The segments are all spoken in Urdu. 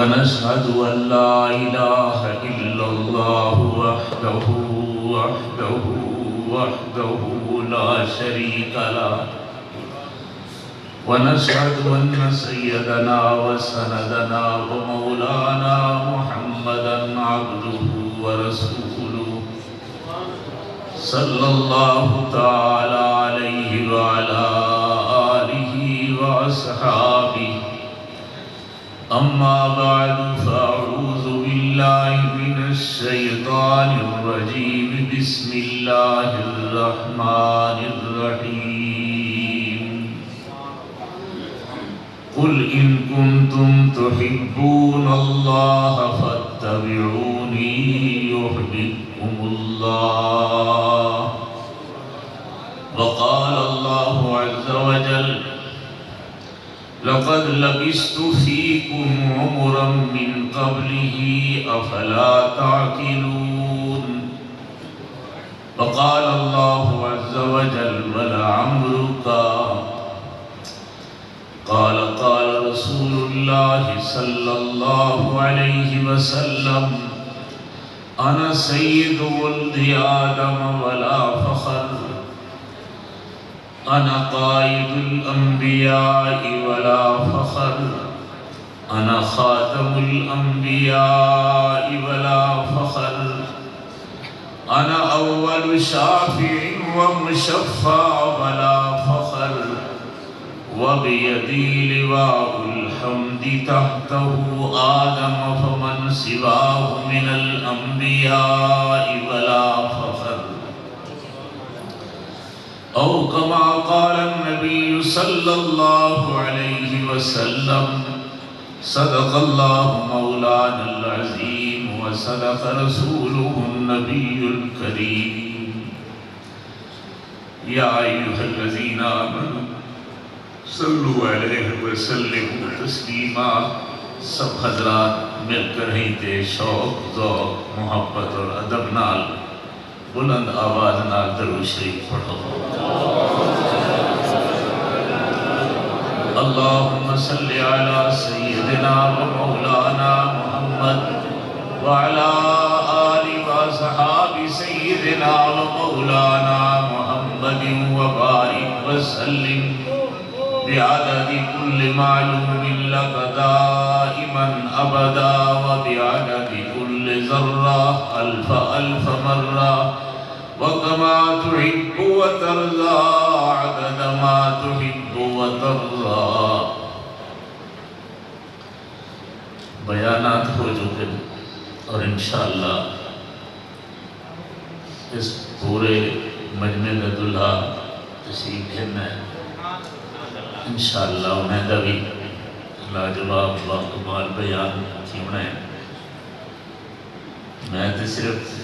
ونشهد أن لا إله إلا الله وحده لا شريك له ونشهد أن سيدنا وسندنا ومولانا محمدا عبده ورسوله صلى الله تعالى عليه وعلى آله وأصحابه أما بعد فأعوذ بالله من الشيطان الرجيم بسم الله الرحمن الرحيم قل إن كنتم تحبون الله فاتبعوني يحببكم الله وقال الله عز وجل لقد لبثت فيكم عمرا من قبله أفلا تعقلون وقال الله عز وجل ولعمرك قال رسول الله صلى الله عليه وسلم أنا سيد ولد آدم ولا فخر أنا قائد الأنبياء ولا فخر أنا خاتم الأنبياء ولا فخر أنا أول شافع ومشفع ولا فخر وبيدي لواء الحمد تحته آدم فمن سواه من الأنبياء ولا فخر أو كما قال النبي صلى الله عليه وسلم صدق الله مولانا العظيم وصدق رسوله النبي الكريم يا أيها الذين آمنوا صلوا عليه وسلموا تسلیما سب حضرات مل کر ہی تے شوق ذوق محبت اور ادب نال بلند آواز نال درود شریف پڑھو اللہم صلی علی سیدنا و مولانا محمد وعلا آل و صحاب سیدنا و مولانا محمد وبارک وسلم بعدد كل معلوم لك دائما أبدا وبعدد كل ذرة ألف ألف مرة وكما تحب وترضى عدد ما تحب وترضى بیانات ہو چکے اور انشاءاللہ اس پورے مجمع میں دلہا تشریف لینا ہے انشاءاللہ امیدہ بھی لاجواب باکمال بیان کیونا ہے میں تو صرف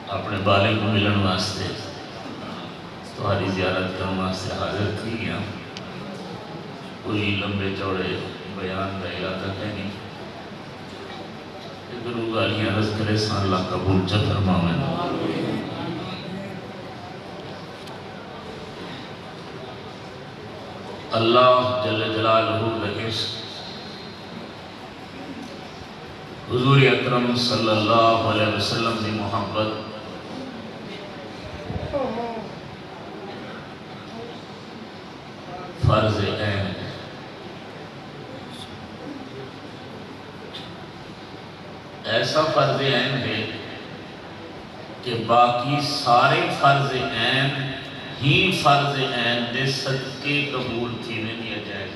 اپنے بالے کو ملن واسطے تمہاری زیارت کرنے واسطے حاضر تھی گیا کوئی لمبے چوڑے بیان کا ارادہ ہے نہیں درو گالیاں رض کرے سان اللہ قبول چا فرماویں اللہ جل جلالہ لکس حضور اکرم صلی اللہ علیہ وسلم دی محبت فرض عین ایسا فرض عین ہے کہ باقی سارے فرض عین ہی فرض عین دے صدقے قبول تھی میں دیا جائے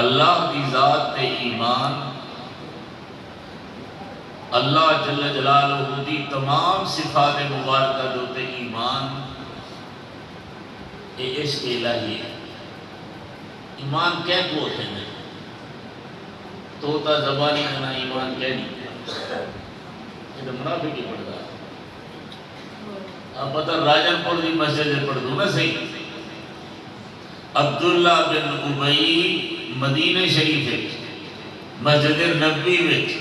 اللہ کی ذات تے ایمان اللہ جل جلالہ دی تمام صفات مبارکہ دوتے ایمان اے عشق الہی ہے ایمان کہہ کو ہوتے ہیں توتا زبانی کنا ایمان کہہ نہیں یہ تو منافق ہی پڑھ رہا اب پتہ راجن پڑھ دی مسجد پڑھ دوں نا صحیح عبداللہ بن عبی مدینہ شریف مسجد نبی وچ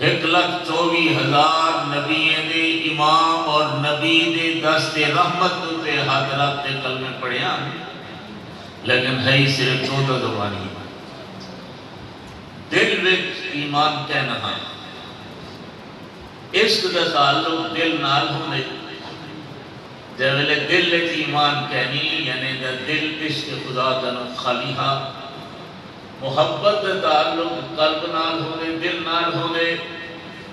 1,24,000 نبیوں دے امام اور نبی دے دست رحمت تے ہاتھ رکھتے کلمے پڑھیا لیکن ہے ہی صرف چوتھا زبانی دل وچ ایمان کہنا ہے عشق دا تعلق دل نال ہونے جب دل وچ ایمان کہنی یعنی دا دل عشق خدا دا خالی ہا محبت دا تعلق قلب نال ہونے دل نال ہونے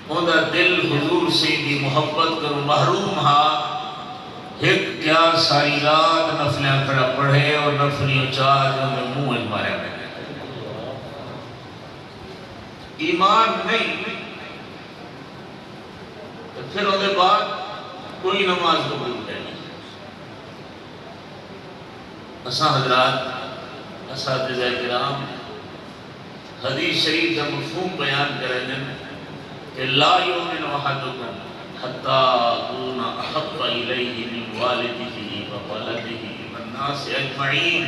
اندھا دل حضور سے دی محبت کرو محروم ہا ایک کیا ساری رات نفلیاں کھڑا پڑھے اور نفلیوں چاہ جو میں منہ مارے میں ایمان نہیں تو پھر اندھے بعد کوئی نماز قبول کرنی اساں حضرات اساتذہ کرام حدیث شریف کا مفہوم بیان کریں کہ لا یؤمن احدکم حتی اکون احب الیہ من والدہ وولدہ والناس اجمعین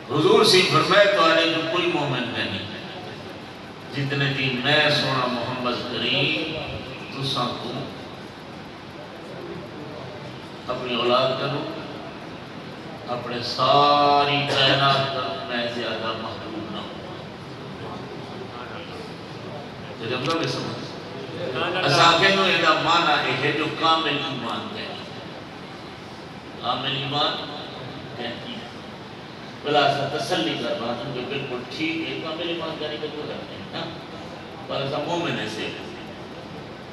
حضور سے فرمائے تو آنے جو کوئی مومن نہیں جتنے دن میں سونا محمد کریم تو سانکو اپنی اولاد کروں اپنے ساری کائنات کروں میں زیادہ محبوب نہ ہوں تو جملہ میں سمجھ اساکے نو ایدہ مانا ہے جو کامل ایمان کہتی کامل ایمان کہتی بلا سا تسلی کر رہا ہوں کہ بالکل ٹھیک ہے کامل ایمان کہنے کا جو کرتے ہیں بلا سا مومن ایسے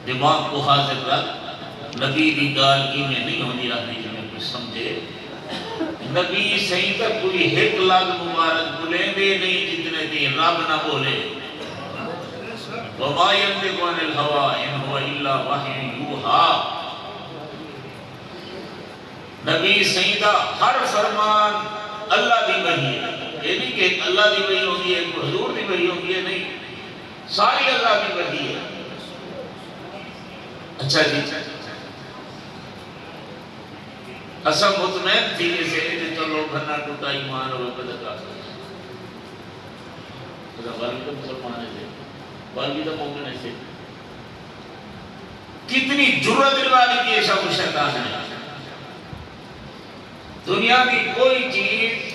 دماغ کو حاضر رکھ نبی دی گال کی میں نہیں ہونی رہنی جو میں کچھ سمجھے نبی صحیح تک کوئی ایک لاکھ مبارک بلیں دے نہیں جتنے دی رب نہ بولے وَمَا يَنْتِقُ عَنِ الْهَوَىٰ إِنْ هُوَ إِلَّا وَحْيٌ يُوحَىٰ نبی سیدہ ہر فرمان اللہ دی وحی ہے یہ نہیں کہ اللہ دی وحی ہوگی ہے حضور دی وحی ہوگی ہے نہیں ساری اللہ دی وحی ہے اچھا جی اسم مطمئن تھی جیسے کہ چلو بھرنا ٹوٹا ایمان ہوئے بدر کافر والد تو مسلمان ہے والد تو مومن ہے کتنی جرت والی کی ایسا کچھ شیطان ہے دنیا کی کوئی چیز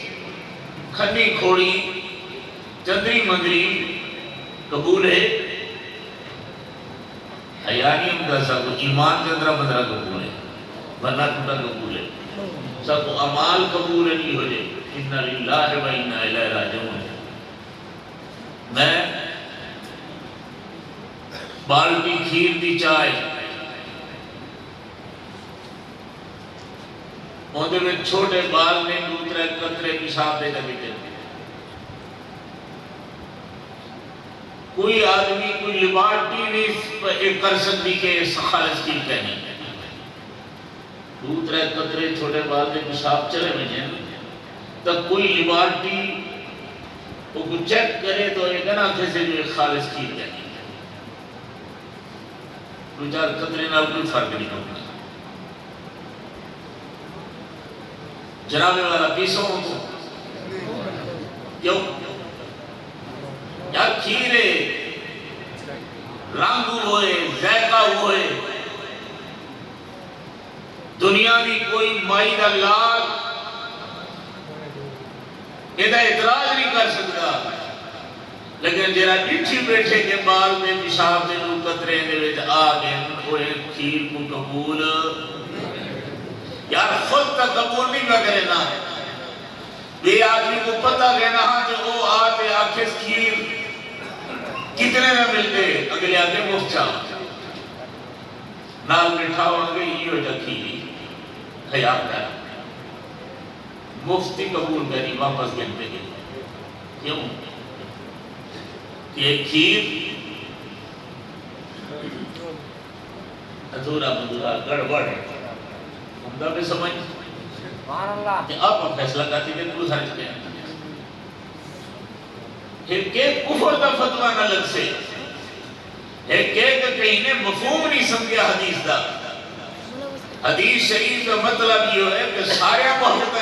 کھنی کھوڑی چندری مندری قبول ہے حیانی امدہ سب ایمان چندرہ مندرہ قبول ہے ورنہ ٹوٹا قبول ہے سب عمال قبول نہیں ہو جائے اِنَّا لِلَّهِ وَإِنَّا إِلَيْهِ رَاجِعُونَ میں بالٹی کھیر دی چائے اوندے میں چھوٹے بال نے دوسرے قطرے پیشاب دے کر دیتے کوئی آدمی کوئی لیبارٹی نہیں کر سکتی کہ خالص کی کہنی دوسرے قطرے چھوٹے بال نے پیشاب چلے میں جائیں تب کوئی لیبارٹی وہ کو چیک کرے تو ایک نا کیسے جو ایک خالص کھیر کہنی دو چار قطرے نہ کوئی فرق نہیں کرنا جنابے والا پیسوں ہوں تو کیوں یا کھیرے رنگ ہوئے ذائقہ ہوئے دنیا کی کوئی مائی دا لال یہ اعتراض نہیں کر سکتا لیکن جرا ڈٹھی بیٹھے کے بال میں پیشاب دے دو قطرے دے وچ آ گئے کوئی کھیر کو قبول یار خود کا قبول نہیں کرے نا یہ آدمی کو پتہ لینا جو وہ آتے آکھے کھیر کتنے میں ملتے اگلے آتے مفت چاہ نال مٹھا ہو گئی یہ ہو جا کھیری خیال کر مفتی قبول کری واپس گنتے گئے کیوں یہ کھیر ادھورا مدھورا گڑبڑ ہمدہ بھی سمجھ کہ آپ فیصلہ کرتی تھے تو سارے چکے ہیں ایک کفر دا فتوہ نہ لگ سے ایک کہیں نے مفہوم نہیں سمجھا حدیث دا حدیث شریف کا مطلب یہ ہے کہ سارے محبت